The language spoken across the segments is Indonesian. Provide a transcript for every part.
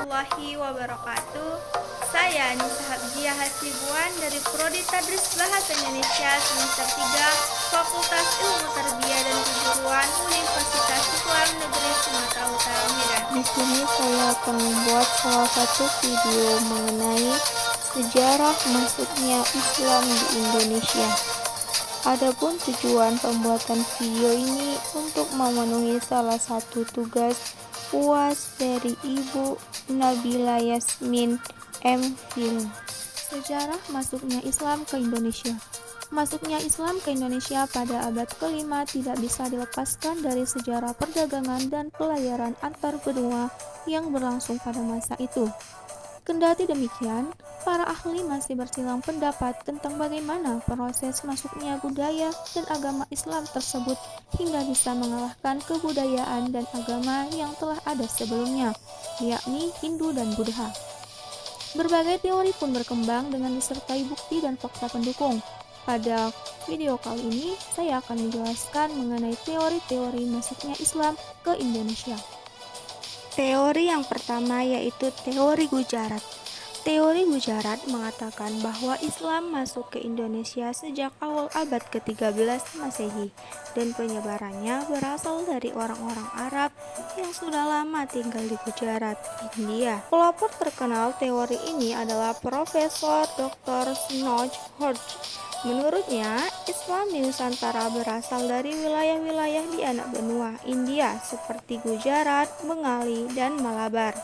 warahmatullahi wabarakatuh. Saya Nisa Habjiah Hasibuan dari Prodi Tadris Bahasa Indonesia semester 3 Fakultas Ilmu Tarbiyah dan Keguruan Universitas Islam Negeri Sumatera Utara Medan. Di sini saya akan membuat salah satu video mengenai sejarah masuknya Islam di Indonesia. Adapun tujuan pembuatan video ini untuk memenuhi salah satu tugas UAS dari Ibu Nabila Yasmin M.Phil. Sejarah masuknya Islam ke Indonesia. Masuknya Islam ke Indonesia pada abad ke-5 tidak bisa dilepaskan dari sejarah perdagangan dan pelayaran antar benua yang berlangsung pada masa itu. Kendati demikian, para ahli masih bersilang pendapat tentang bagaimana proses masuknya budaya dan agama Islam tersebut hingga bisa mengalahkan kebudayaan dan agama yang telah ada sebelumnya, yakni Hindu dan Buddha. Berbagai teori pun berkembang dengan disertai bukti dan fakta pendukung. Pada video kali ini, saya akan menjelaskan mengenai teori-teori masuknya Islam ke Indonesia. Teori yang pertama yaitu teori Gujarat. Teori Gujarat mengatakan bahwa Islam masuk ke Indonesia sejak awal abad ke-13 Masehi dan penyebarannya berasal dari orang-orang Arab yang sudah lama tinggal di Gujarat, India. Pelopor terkenal teori ini adalah Profesor Dr. Snodge Hodge. Menurutnya, Islam di Nusantara berasal dari wilayah-wilayah di anak benua India seperti Gujarat, Bengali, dan Malabar.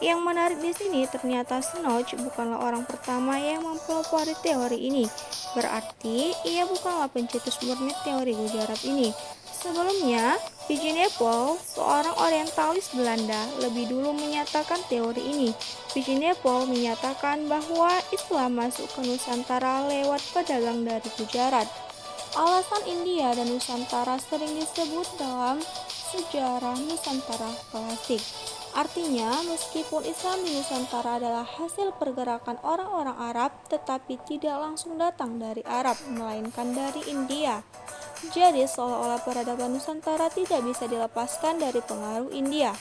Yang menarik di sini ternyata Snodge bukanlah orang pertama yang mempelopori teori ini. Berarti ia bukanlah pencetus murni teori Gujarat ini. Sebelumnya, Viginepol, seorang orientalis Belanda, lebih dulu menyatakan teori ini. Viginepol menyatakan bahwa Islam masuk ke Nusantara lewat pedagang dari Gujarat. Alasan India dan Nusantara sering disebut dalam sejarah Nusantara klasik. Artinya, meskipun Islam di Nusantara adalah hasil pergerakan orang-orang Arab, tetapi tidak langsung datang dari Arab, melainkan dari India. Jadi, seolah-olah peradaban Nusantara tidak bisa dilepaskan dari pengaruh India.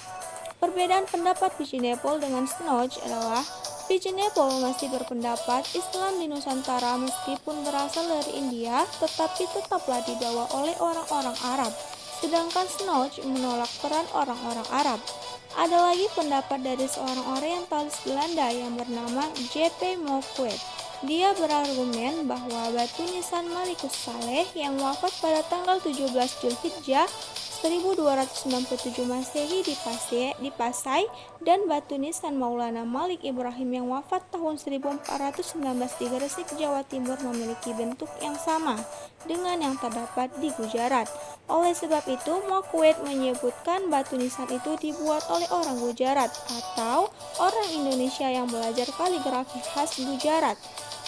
Perbedaan pendapat Viginepol dengan Snodge adalah Viginepol masih berpendapat Islam di Nusantara meskipun berasal dari India, tetapi tetaplah dibawa oleh orang-orang Arab. Sedangkan Snodge menolak peran orang-orang Arab. Ada lagi pendapat dari seorang orientalis Belanda yang bernama J.P. Moquet. Dia berargumen bahwa batu nisan Malikus Saleh yang wafat pada tanggal 17 Zulhijjah 1297 Masehi di Pasai dan batu nisan Maulana Malik Ibrahim yang wafat tahun 1419 di Gresik, Jawa Timur memiliki bentuk yang sama dengan yang terdapat di Gujarat. Oleh sebab itu, Moquet menyebutkan batu nisan itu dibuat oleh orang Gujarat atau orang Indonesia yang belajar kaligrafi khas Gujarat.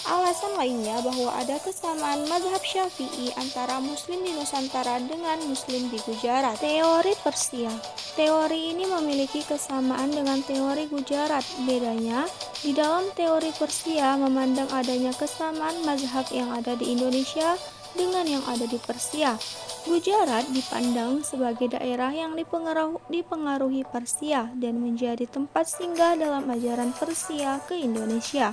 Alasan lainnya bahwa ada kesamaan mazhab Syafi'i antara Muslim di Nusantara dengan Muslim di Gujarat. Teori Persia. Teori ini memiliki kesamaan dengan teori Gujarat. Bedanya, di dalam teori Persia memandang adanya kesamaan mazhab yang ada di Indonesia dengan yang ada di Persia. Gujarat dipandang sebagai daerah yang dipengaruhi Persia dan menjadi tempat singgah dalam ajaran Persia ke Indonesia.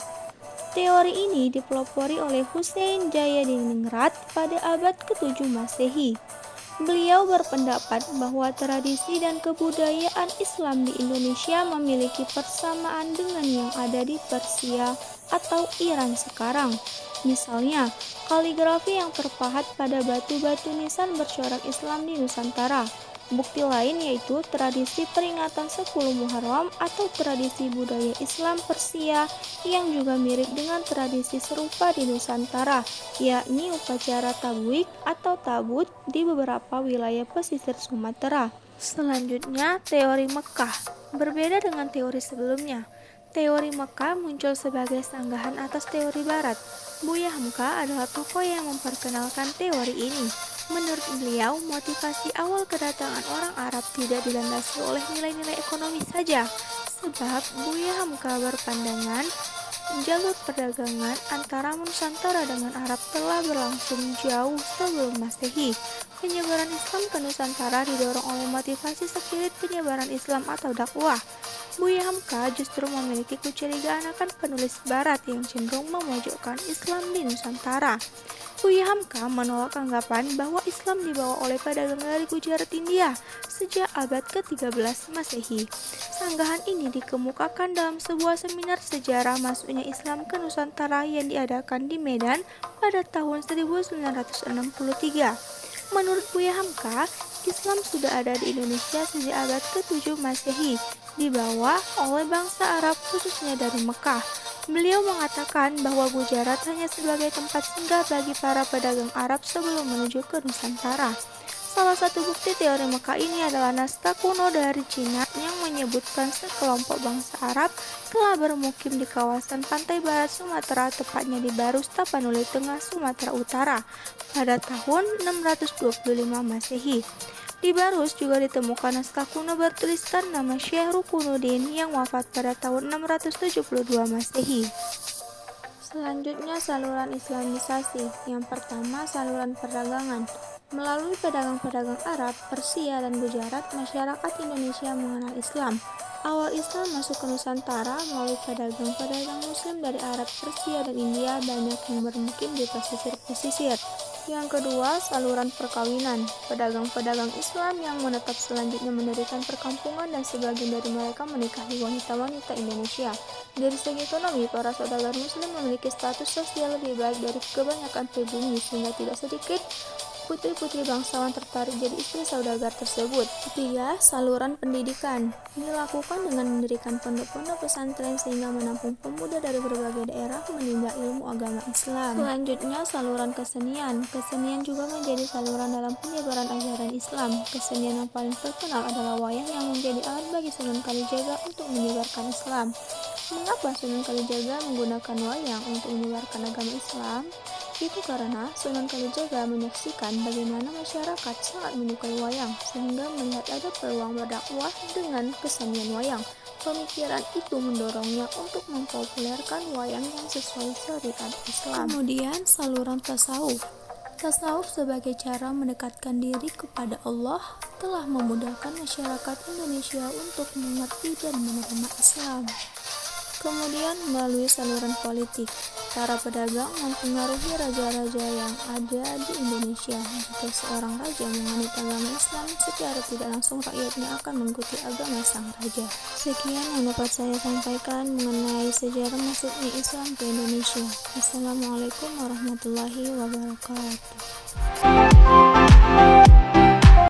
Teori ini dipelopori oleh Hussein Jayadiningrat pada abad ke-7 Masehi. Beliau berpendapat bahwa tradisi dan kebudayaan Islam di Indonesia memiliki persamaan dengan yang ada di Persia atau Iran sekarang. Misalnya, kaligrafi yang terpahat pada batu-batu nisan bercorak Islam di Nusantara. Bukti lain yaitu tradisi peringatan 10 Muharram atau tradisi budaya Islam Persia yang juga mirip dengan tradisi serupa di Nusantara, yakni upacara tabwik atau tabut di beberapa wilayah pesisir Sumatera. Selanjutnya, teori Mekkah. Berbeda dengan teori sebelumnya, teori Mekkah muncul sebagai sanggahan atas teori Barat. Buya Hamka adalah tokoh yang memperkenalkan teori ini. Menurut beliau, motivasi awal kedatangan orang Arab tidak dilandasi oleh nilai-nilai ekonomi saja, sebab Buya Hamka berpandangan jalur perdagangan antara Nusantara dengan Arab telah berlangsung jauh sebelum Masehi. Penyebaran Islam ke Nusantara didorong oleh motivasi spirit penyebaran Islam atau dakwah. Buya Hamka justru memiliki kecurigaan akan penulis barat yang cenderung memojokkan Islam di Nusantara. Buya Hamka menolak anggapan bahwa Islam dibawa oleh pedagang dari Gujarat, India sejak abad ke-13 Masehi. Sanggahan ini dikemukakan dalam sebuah seminar sejarah masuknya Islam ke Nusantara yang diadakan di Medan pada tahun 1963. Menurut Buya Hamka, Islam sudah ada di Indonesia sejak abad ke-7 Masehi, dibawa oleh bangsa Arab khususnya dari Mekah. Beliau mengatakan bahwa Gujarat hanya sebagai tempat singgah bagi para pedagang Arab sebelum menuju ke Nusantara. Salah satu bukti teori Mekah ini adalah naskah kuno dari Cina yang menyebutkan sekelompok bangsa Arab telah bermukim di kawasan pantai barat Sumatera, tepatnya di Barus, Tapanuli Tengah, Sumatera Utara, pada tahun 625 Masehi. Di Barus juga ditemukan naskah kuno bertuliskan nama Syekh Rukunuddin yang wafat pada tahun 672 Masehi. Selanjutnya, saluran Islamisasi. Yang pertama, saluran perdagangan. Melalui pedagang-pedagang Arab, Persia, dan Gujarat, masyarakat Indonesia mengenal Islam. Awal Islam masuk ke Nusantara melalui pedagang-pedagang Muslim dari Arab, Persia, dan India, banyak yang bermukim di pesisir-pesisir. Yang kedua, saluran perkawinan. Pedagang-pedagang Islam yang menetap selanjutnya mendirikan perkampungan dan sebagian dari mereka menikahi wanita-wanita Indonesia. Dari segi ekonomi, para saudagar Muslim memiliki status sosial lebih baik dari kebanyakan pribumi, sehingga tidak sedikit putri-putri bangsawan tertarik jadi istri saudagar tersebut. Ketiga, saluran pendidikan. Dilakukan dengan mendirikan pondok-pondok pesantren sehingga menampung pemuda dari berbagai daerah menimba ilmu agama Islam. Selanjutnya, saluran kesenian. Kesenian juga menjadi saluran dalam penyebaran ajaran Islam. Kesenian yang paling terkenal adalah wayang yang menjadi alat bagi Sunan Kalijaga untuk menyebarkan Islam. Mengapa Sunan Kalijaga menggunakan wayang untuk menyebarkan agama Islam? Itu karena Sunan Kalijaga menyaksikan bagaimana masyarakat sangat menyukai wayang, sehingga melihat ada peluang berdakwah dengan kesenian wayang. Pemikiran itu mendorongnya untuk mempopulerkan wayang yang sesuai syariat Islam. Kemudian, saluran tasawuf. Tasawuf sebagai cara mendekatkan diri kepada Allah telah memudahkan masyarakat Indonesia untuk mengerti dan menerima Islam. Kemudian, melalui saluran politik, para pedagang mempengaruhi raja-raja yang ada di Indonesia. Jika seorang raja menganut agama Islam, secara tidak langsung rakyatnya akan mengikuti agama sang raja. Sekian yang dapat saya sampaikan mengenai sejarah masuknya Islam ke Indonesia. Assalamualaikum warahmatullahi wabarakatuh.